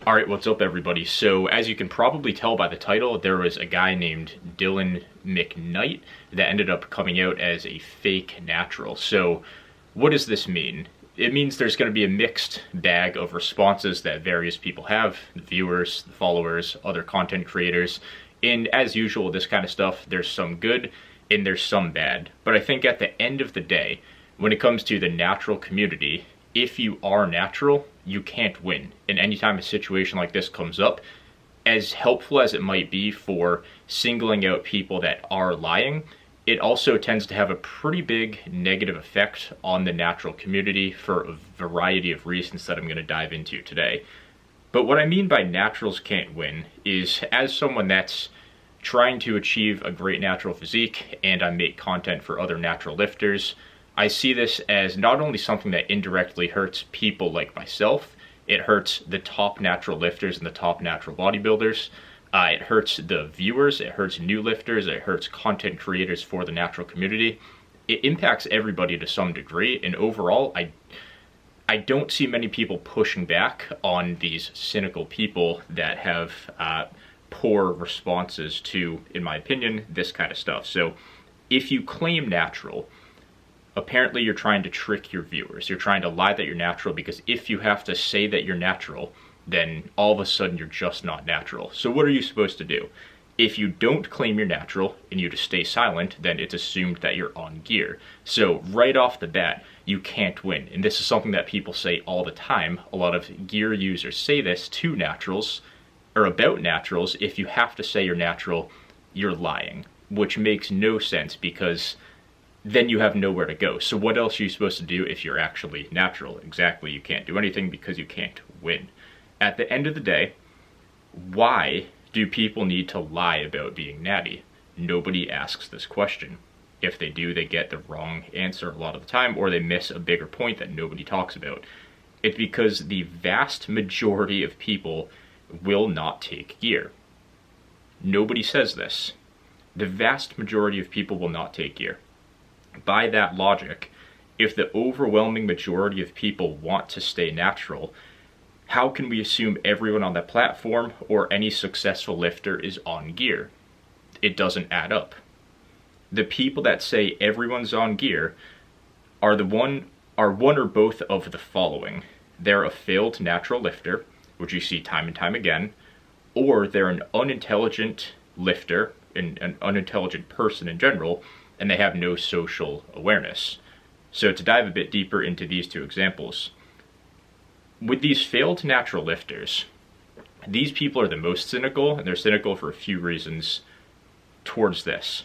Alright, what's up everybody? So as you can probably tell by the title, there was a guy named McKnight that ended up coming out as a fake natural. So what does this mean? It means there's going to be a mixed bag of responses that various people have, the viewers, the followers, other content creators, and as usual this kind of stuff, there's some good and there's some bad. But I think at the end of the day, when it comes to the natural community, if you are natural, you can't win. And anytime a situation like this comes up, as helpful as it might be for singling out people that are lying, it also tends to have a pretty big negative effect on the natural community for a variety of reasons that I'm going to dive into today. But what I mean by naturals can't win is, as someone that's trying to achieve a great natural physique and I make content for other natural lifters, I see this as not only something that indirectly hurts people like myself, it hurts the top natural lifters and the top natural bodybuilders. It hurts the viewers, it hurts new lifters, it hurts content creators for the natural community. It impacts everybody to some degree, and overall, I don't see many people pushing back on these cynical people that have poor responses to, in my opinion, this kind of stuff. So if you claim natural, apparently you're trying to trick your viewers. You're trying to lie that you're natural, because if you have to say that you're natural, then all of a sudden you're just not natural. So what are you supposed to do? If you don't claim you're natural and you just stay silent, then it's assumed that you're on gear. So right off the bat, you can't win. And this is something that people say all the time. A lot of gear users say this to naturals, or about naturals. If you have to say you're natural, you're lying, which makes no sense, because then you have nowhere to go. So what else are you supposed to do if you're actually natural? Exactly, you can't do anything because you can't win. At the end of the day, why do people need to lie about being natty? Nobody asks this question. If they do, they get the wrong answer a lot of the time, or they miss a bigger point that nobody talks about. It's because the vast majority of people will not take gear. Nobody says this. The vast majority of people will not take gear. By that logic, if the overwhelming majority of people want to stay natural, how can we assume everyone on that platform or any successful lifter is on gear? It doesn't add up. The people that say everyone's on gear are one or both of the following. They're a failed natural lifter, which you see time and time again, or they're an unintelligent lifter, an unintelligent person in general, and they have no social awareness. So to dive a bit deeper into these two examples, with these failed natural lifters, these people are the most cynical, and they're cynical for a few reasons towards this.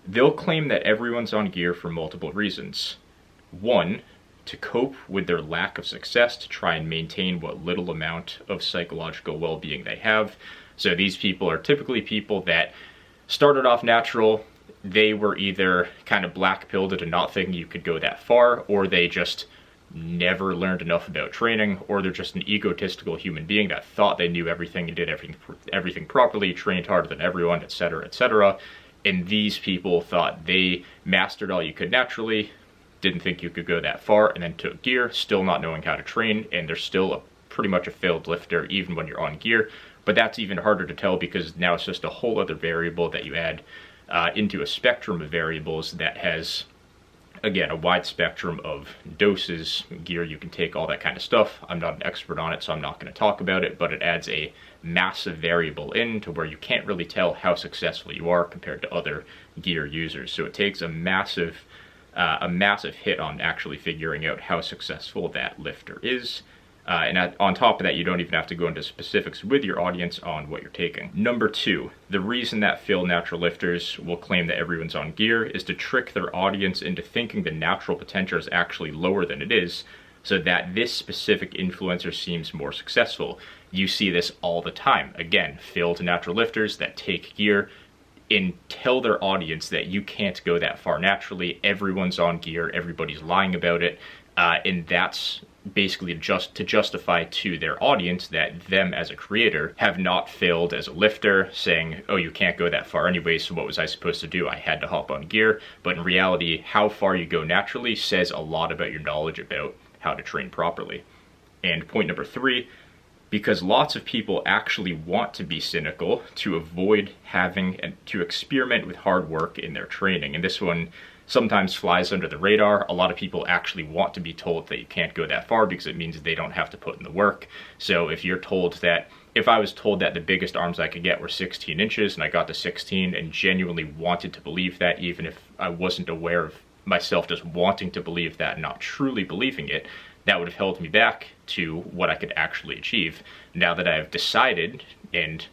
They'll claim that everyone's on gear for multiple reasons. One, to cope with their lack of success, to try and maintain what little amount of psychological well-being they have. So these people are typically people that started off natural. They were either kind of black-pilled into not thinking you could go that far, or they just never learned enough about training, or they're just an egotistical human being that thought they knew everything and did everything properly, trained harder than everyone, etc., etc. And these people thought they mastered all you could naturally, didn't think you could go that far, and then took gear, still not knowing how to train, and they're still pretty much a failed lifter even when you're on gear. But that's even harder to tell, because now it's just a whole other variable that you add into a spectrum of variables that has, again, a wide spectrum of doses, gear you can take, all that kind of stuff. I'm not an expert on it, so I'm not going to talk about it, but it adds a massive variable in to where you can't really tell how successful you are compared to other gear users. So it takes a massive hit on actually figuring out how successful that lifter is. And on top of that, you don't even have to go into specifics with your audience on what you're taking. Number two, the reason that failed natural lifters will claim that everyone's on gear is to trick their audience into thinking the natural potential is actually lower than it is, so that this specific influencer seems more successful. You see this all the time. Again, failed natural lifters that take gear and tell their audience that you can't go that far naturally, everyone's on gear, everybody's lying about it, and that's basically just to justify to their audience that them as a creator have not failed as a lifter, saying, oh, you can't go that far anyway, so what was I supposed to do? I had to hop on gear. But in reality, how far you go naturally says a lot about your knowledge about how to train properly. And point number three, because lots of people actually want to be cynical to avoid having and to experiment with hard work in their training. And this one sometimes flies under the radar. A lot of people actually want to be told that you can't go that far because it means they don't have to put in the work. So if you're told that, if I was told that the biggest arms I could get were 16 inches and I got to 16 and genuinely wanted to believe that, even if I wasn't aware of myself just wanting to believe that and not truly believing it, that would have held me back to what I could actually achieve. Now that I've decided, and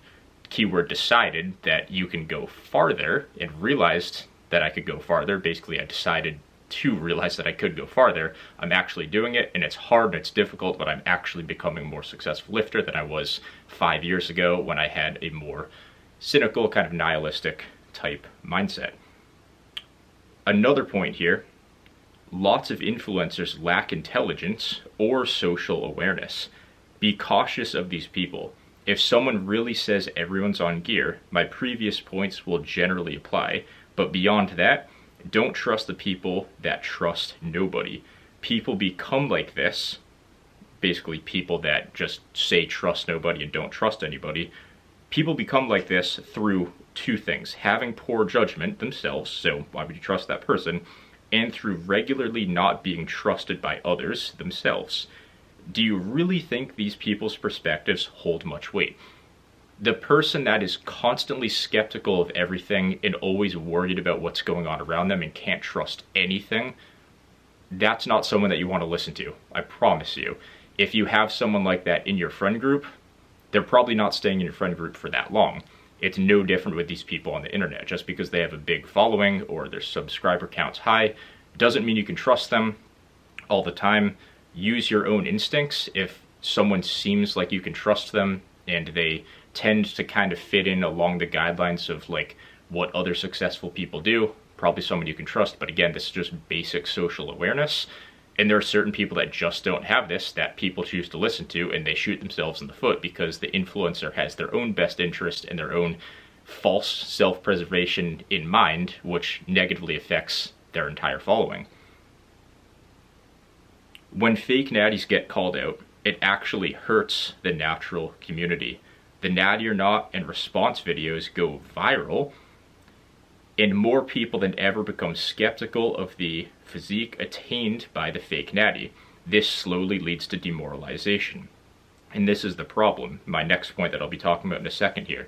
keyword decided, that you can go farther and realized that I could go farther, basically I decided to realize that I could go farther, I'm actually doing it, and it's hard and it's difficult, but I'm actually becoming a more successful lifter than I was 5 years ago when I had a more cynical, kind of nihilistic type mindset. Another point here, lots of influencers lack intelligence or social awareness. Be cautious of these people. If someone really says everyone's on gear, my previous points will generally apply, but beyond that, don't trust the people that trust nobody. People become like this, basically people that just say trust nobody and don't trust anybody. People become like this through two things: having poor judgment themselves, so why would you trust that person, and through regularly not being trusted by others themselves. Do you really think these people's perspectives hold much weight? The person that is constantly skeptical of everything and always worried about what's going on around them and can't trust anything, that's not someone that you want to listen to, I promise you. If you have someone like that in your friend group, they're probably not staying in your friend group for that long. It's no different with these people on the internet. Just because they have a big following or their subscriber count's high doesn't mean you can trust them all the time. Use your own instincts. If someone seems like you can trust them and they tend to kind of fit in along the guidelines of like what other successful people do, probably someone you can trust. But again, this is just basic social awareness. And there are certain people that just don't have this, that people choose to listen to, and they shoot themselves in the foot because the influencer has their own best interest and their own false self-preservation in mind, which negatively affects their entire following. When fake natties get called out, it actually hurts the natural community. The natty or not and response videos go viral, and more people than ever become skeptical of the physique attained by the fake natty. This slowly leads to demoralization. And this is the problem. My next point that I'll be talking about in a second here.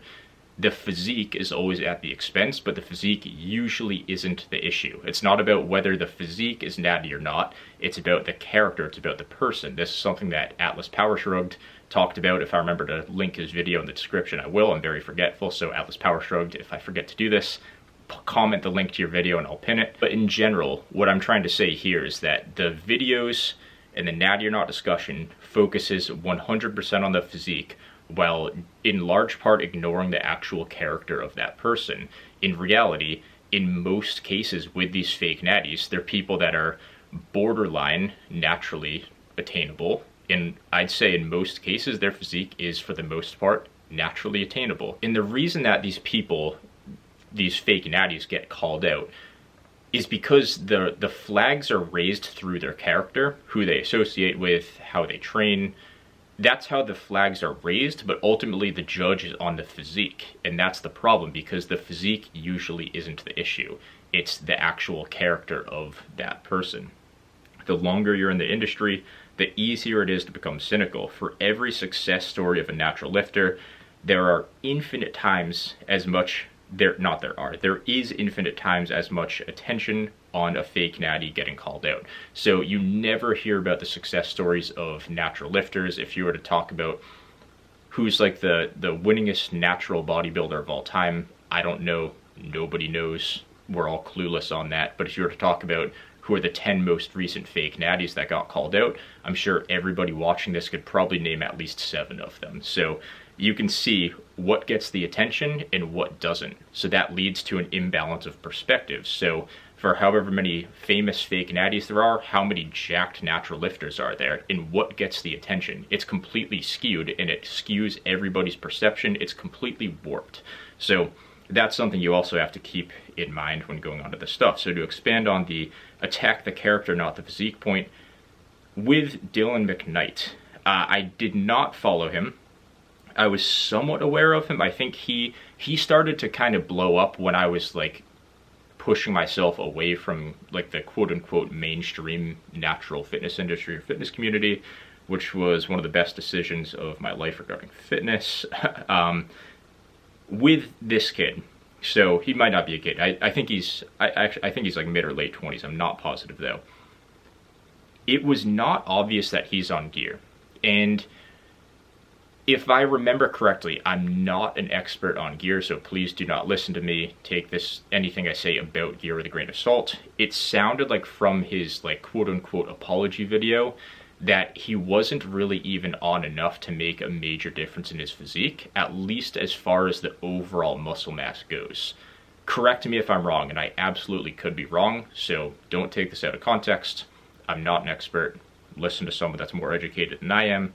The physique is always at the expense, but the physique usually isn't the issue. It's not about whether the physique is natty or not. It's about the character. It's about the person. This is something that Atlas Power Shrugged talked about. If I remember to link his video in the description, I will. I'm very forgetful, so Atlas Power Shrugged, if I forget to do this, comment the link to your video and I'll pin it. But in general, what I'm trying to say here is that the videos and the natty or not discussion focuses 100% on the physique, while in large part ignoring the actual character of that person. In reality, in most cases with these fake natties, they're people that are borderline naturally attainable. And I'd say in most cases, their physique is, for the most part, naturally attainable. And the reason that these people, these fake natties, get called out is because the flags are raised through their character, who they associate with, how they train. That's how the flags are raised, but ultimately the judge is on the physique. And that's the problem, because the physique usually isn't the issue. It's the actual character of that person. The longer you're in the industry, the easier it is to become cynical. For every success story of a natural lifter, there are infinite times as much, there is infinite times as much attention on a fake natty getting called out. So you never hear about the success stories of natural lifters. If you were to talk about who's like the winningest natural bodybuilder of all time, I don't know. Nobody knows. We're all clueless on that. But if you were to talk about who are the 10 most recent fake natties that got called out, I'm sure everybody watching this could probably name at least 7 of them. So you can see what gets the attention and what doesn't. So that leads to an imbalance of perspective. So for however many famous fake natties there are, how many jacked natural lifters are there, and what gets the attention? It's completely skewed, and it skews everybody's perception. It's completely warped. So that's something you also have to keep in mind when going on to this stuff. So to expand on the attack the character, not the physique point, with Dylan McKnight, I did not follow him I was somewhat aware of him. I think he started to kind of blow up when I was like pushing myself away from like the quote unquote mainstream natural fitness industry or fitness community, which was one of the best decisions of my life regarding fitness. With this kid, so he might not be a kid. I think he's like mid or late 20s. I'm not positive though. It was not obvious that he's on gear, and if I remember correctly, I'm not an expert on gear, so please do not listen to me. Take anything I say about gear with a grain of salt. It sounded like from his like quote unquote apology video that he wasn't really even on enough to make a major difference in his physique, at least as far as the overall muscle mass goes. Correct me if I'm wrong, and I absolutely could be wrong, so don't take this out of context. I'm not an expert. Listen to someone that's more educated than I am.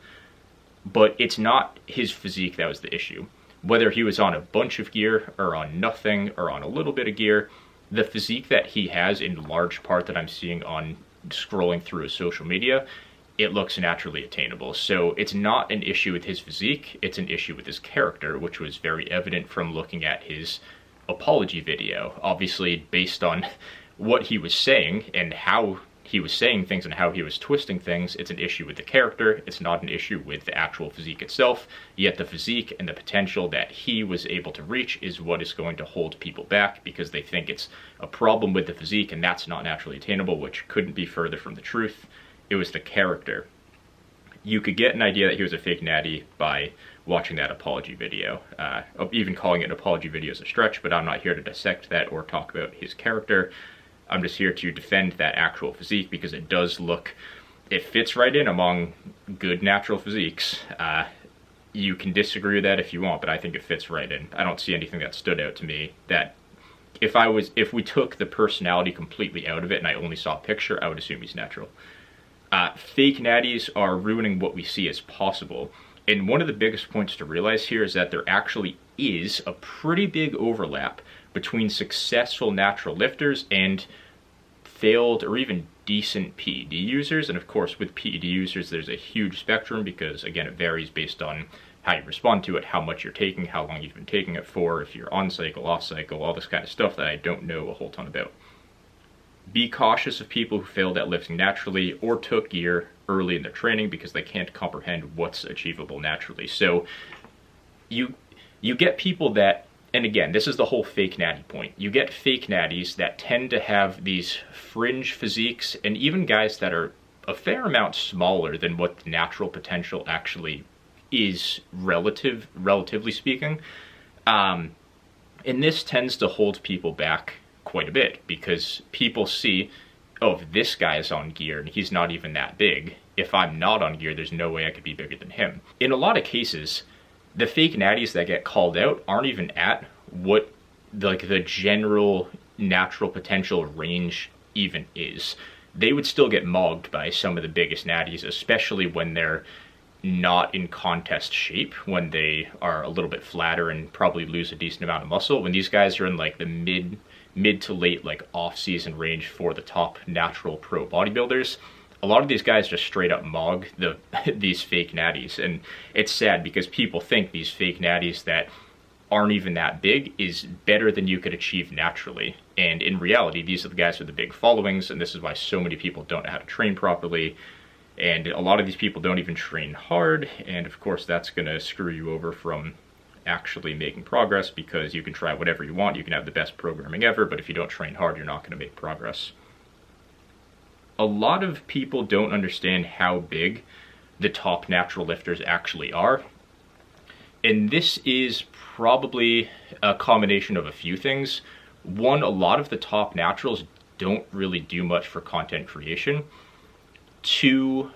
But it's not his physique that was the issue. Whether he was on a bunch of gear or on nothing or on a little bit of gear, the physique that he has in large part that I'm seeing on scrolling through his social media, it looks naturally attainable. So it's not an issue with his physique, it's an issue with his character, which was very evident from looking at his apology video. Obviously based on what he was saying and how he was saying things and how he was twisting things, it's an issue with the character, it's not an issue with the actual physique itself, yet the physique and the potential that he was able to reach is what is going to hold people back because they think it's a problem with the physique and that's not naturally attainable, which couldn't be further from the truth. It was the character. You could get an idea that he was a fake natty by watching that apology video. Even calling it an apology video is a stretch, but I'm not here to dissect that or talk about his character. I'm just here to defend that actual physique because it does look, it fits right in among good natural physiques. You can disagree with that if you want, but I think it fits right in. I don't see anything that stood out to me that if we took the personality completely out of it and I only saw a picture, I would assume he's natural. Fake natties are ruining what we see as possible. And one of the biggest points to realize here is that there actually is a pretty big overlap between successful natural lifters and failed or even decent PED users. And of course with PED users there's a huge spectrum because again it varies based on how you respond to it, how much you're taking, how long you've been taking it for, if you're on cycle, off cycle, all this kind of stuff that I don't know a whole ton about. Be cautious of people who failed at lifting naturally or took gear early in their training because they can't comprehend what's achievable naturally. So you get people that, and again, this is the whole fake natty point. You get fake natties that tend to have these fringe physiques, and even guys that are a fair amount smaller than what the natural potential actually is, relatively speaking. And this tends to hold people back quite a bit because people see, oh, if this guy is on gear and he's not even that big, if I'm not on gear, there's no way I could be bigger than him. In a lot of cases, the fake natties that get called out aren't even at what like the general natural potential range even is. They would still get mogged by some of the biggest natties, especially when they're not in contest shape, when they are a little bit flatter and probably lose a decent amount of muscle. When these guys are in like the mid to late like off-season range for the top natural pro bodybuilders, a lot of these guys just straight up mog these fake natties. And it's sad because people think these fake natties that aren't even that big is better than you could achieve naturally. And in reality, these are the guys with the big followings, and this is why so many people don't know how to train properly. And a lot of these people don't even train hard, and of course that's gonna screw you over from actually making progress because you can try whatever you want, you can have the best programming ever, but if you don't train hard, you're not gonna make progress. A lot of people don't understand how big the top natural lifters actually are. And this is probably a combination of a few things. One, a lot of the top naturals don't really do much for content creation. Two,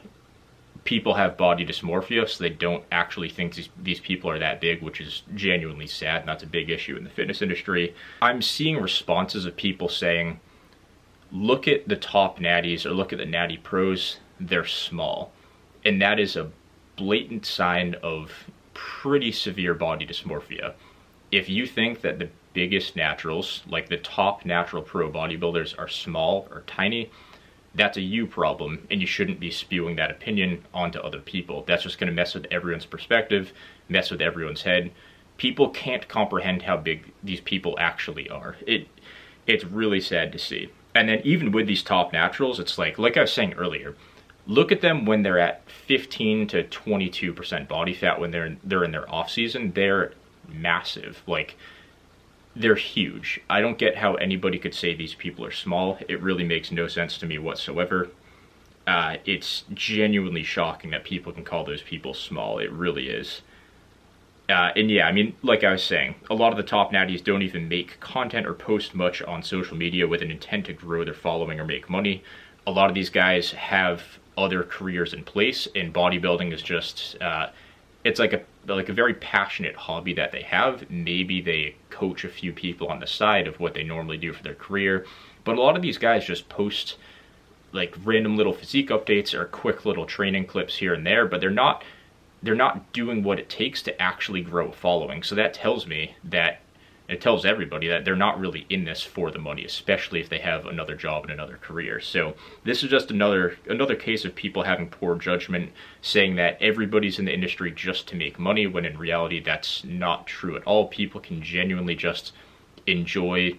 people have body dysmorphia, so they don't actually think these people are that big, which is genuinely sad, and that's a big issue in the fitness industry. I'm seeing responses of people saying, look at the top natties or look at the natty pros, they're small. And that is a blatant sign of pretty severe body dysmorphia. If you think that the biggest naturals, like the top natural pro bodybuilders, are small or tiny, that's a you problem, and you shouldn't be spewing that opinion onto other people. That's just going to mess with everyone's perspective, mess with everyone's head. People can't comprehend how big these people actually are. It's really sad to see. And then even with these top naturals, it's like I was saying earlier, look at them when they're at 15 to 22% body fat, when they're in their off season. They're massive. Like, they're huge. I don't get how anybody could say these people are small. It really makes no sense to me whatsoever. It's genuinely shocking that people can call those people small. It really is. And yeah, I mean, like I was saying, a lot of the top natties don't even make content or post much on social media with an intent to grow their following or make money. A lot of these guys have other careers in place, and bodybuilding is just, it's like a very passionate hobby that they have. Maybe they coach a few people on the side of what they normally do for their career, but a lot of these guys just post like random little physique updates or quick little training clips here and there, but they're not doing what it takes to actually grow a following. So that tells me that, it tells everybody that they're not really in this for the money, especially if they have another job and another career. So this is just another case of people having poor judgment, saying that everybody's in the industry just to make money, when in reality that's not true at all. People can genuinely just enjoy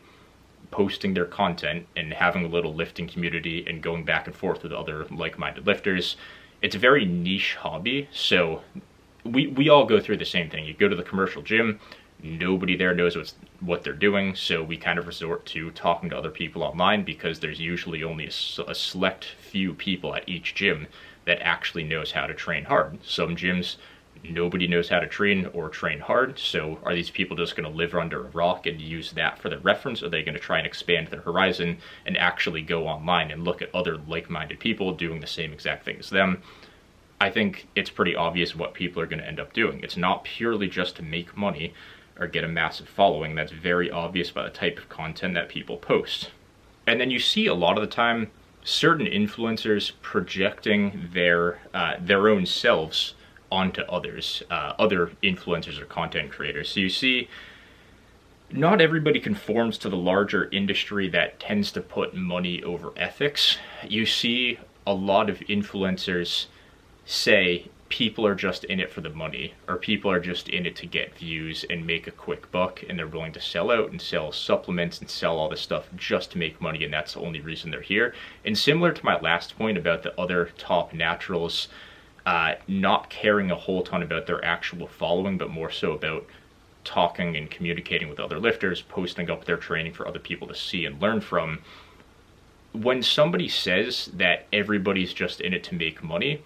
posting their content and having a little lifting community and going back and forth with other like-minded lifters. It's a very niche hobby, so we all go through the same thing. You go to the commercial gym, nobody there knows what they're doing, so we kind of resort to talking to other people online, because there's usually only a select few people at each gym that actually knows how to train hard. Some gyms, nobody knows how to train or train hard, so are these people just going to live under a rock and use that for their reference? Or are they going to try and expand their horizon and actually go online and look at other like-minded people doing the same exact thing as them? I think it's pretty obvious what people are going to end up doing. It's not purely just to make money or get a massive following. That's very obvious by the type of content that people post. And then you see a lot of the time certain influencers projecting their own selves onto others, other influencers or content creators. So you see, not everybody conforms to the larger industry that tends to put money over ethics. You see a lot of influencers say people are just in it for the money, or people are just in it to get views and make a quick buck, and they're willing to sell out and sell supplements and sell all this stuff just to make money, and that's the only reason they're here. And similar to my last point about the other top naturals not caring a whole ton about their actual following, but more so about talking and communicating with other lifters, posting up their training for other people to see and learn from. When somebody says that everybody's just in it to make money,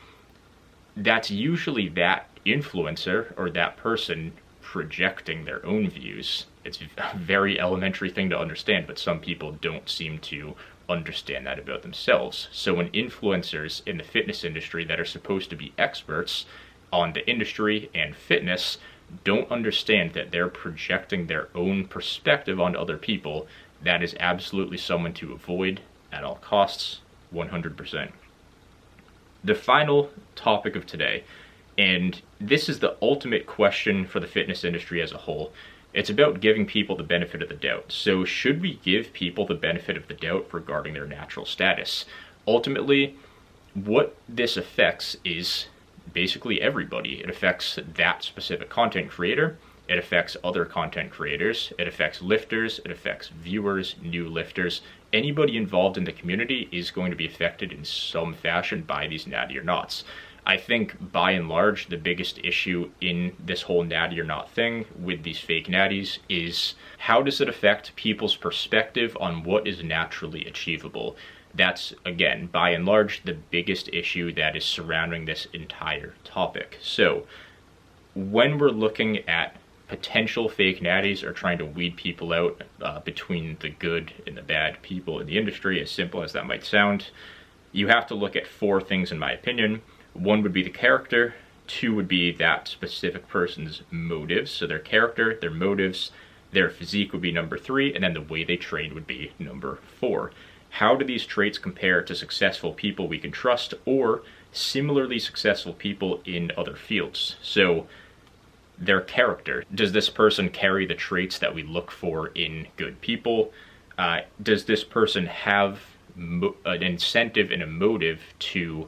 that's usually that influencer or that person projecting their own views. It's a very elementary thing to understand, but some people don't seem to understand that about themselves. So when influencers in the fitness industry that are supposed to be experts on the industry and fitness don't understand that they're projecting their own perspective on other people, that is absolutely someone to avoid at all costs, 100%. The final topic of today, and this is the ultimate question for the fitness industry as a whole. It's about giving people the benefit of the doubt. So should we give people the benefit of the doubt regarding their natural status? Ultimately, what this affects is basically everybody. It affects that specific content creator. It affects other content creators. It affects lifters. It affects viewers, new lifters. Anybody involved in the community is going to be affected in some fashion by these natty or nots. I think by and large, the biggest issue in this whole natty or not thing with these fake natties is, how does it affect people's perspective on what is naturally achievable? That's, again, by and large, the biggest issue that is surrounding this entire topic. So when we're looking at potential fake natties or trying to weed people out between the good and the bad people in the industry, as simple as that might sound, you have to look at four things, in my opinion. One would be the character. Two would be that specific person's motives. So their character, their motives, their physique would be number three, and then the way they train would be number four. How do these traits compare to successful people we can trust or similarly successful people in other fields? So their character. Does this person carry the traits that we look for in good people? Does this person have an incentive and a motive to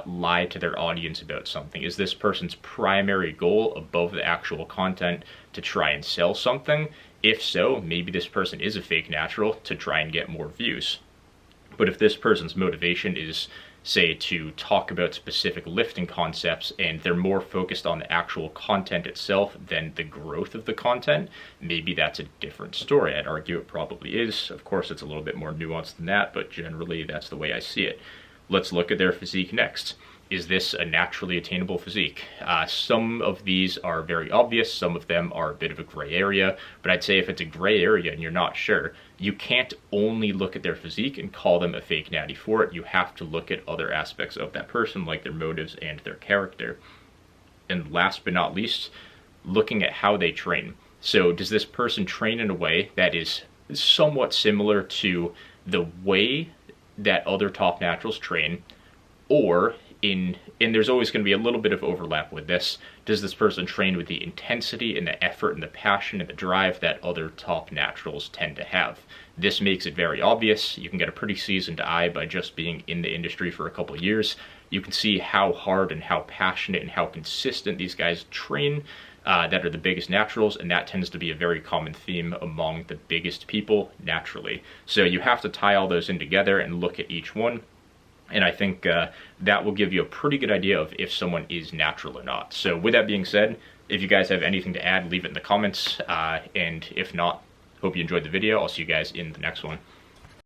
lie to their audience about something? Is this person's primary goal above the actual content to try and sell something? If so, maybe this person is a fake natural to try and get more views. But if this person's motivation is, say, to talk about specific lifting concepts and they're more focused on the actual content itself than the growth of the content, maybe that's a different story. I'd argue it probably is. Of course, it's a little bit more nuanced than that, but generally that's the way I see it. Let's look at their physique next. Is this a naturally attainable physique? Some of these are very obvious, some of them are a bit of a gray area, but I'd say if it's a gray area and you're not sure, you can't only look at their physique and call them a fake natty for it. You have to look at other aspects of that person, like their motives and their character. And last but not least, looking at how they train. So does this person train in a way that is somewhat similar to the way that other top naturals train, or and there's always going to be a little bit of overlap with this, does this person train with the intensity and the effort and the passion and the drive that other top naturals tend to have? This makes it very obvious. You can get a pretty seasoned eye by just being in the industry for a couple of years. You can see how hard and how passionate and how consistent these guys train that are the biggest naturals, and that tends to be a very common theme among the biggest people naturally. So you have to tie all those in together and look at each one. And I think that will give you a pretty good idea of if someone is natural or not. So with that being said, if you guys have anything to add, leave it in the comments. And if not, hope you enjoyed the video. I'll see you guys in the next one.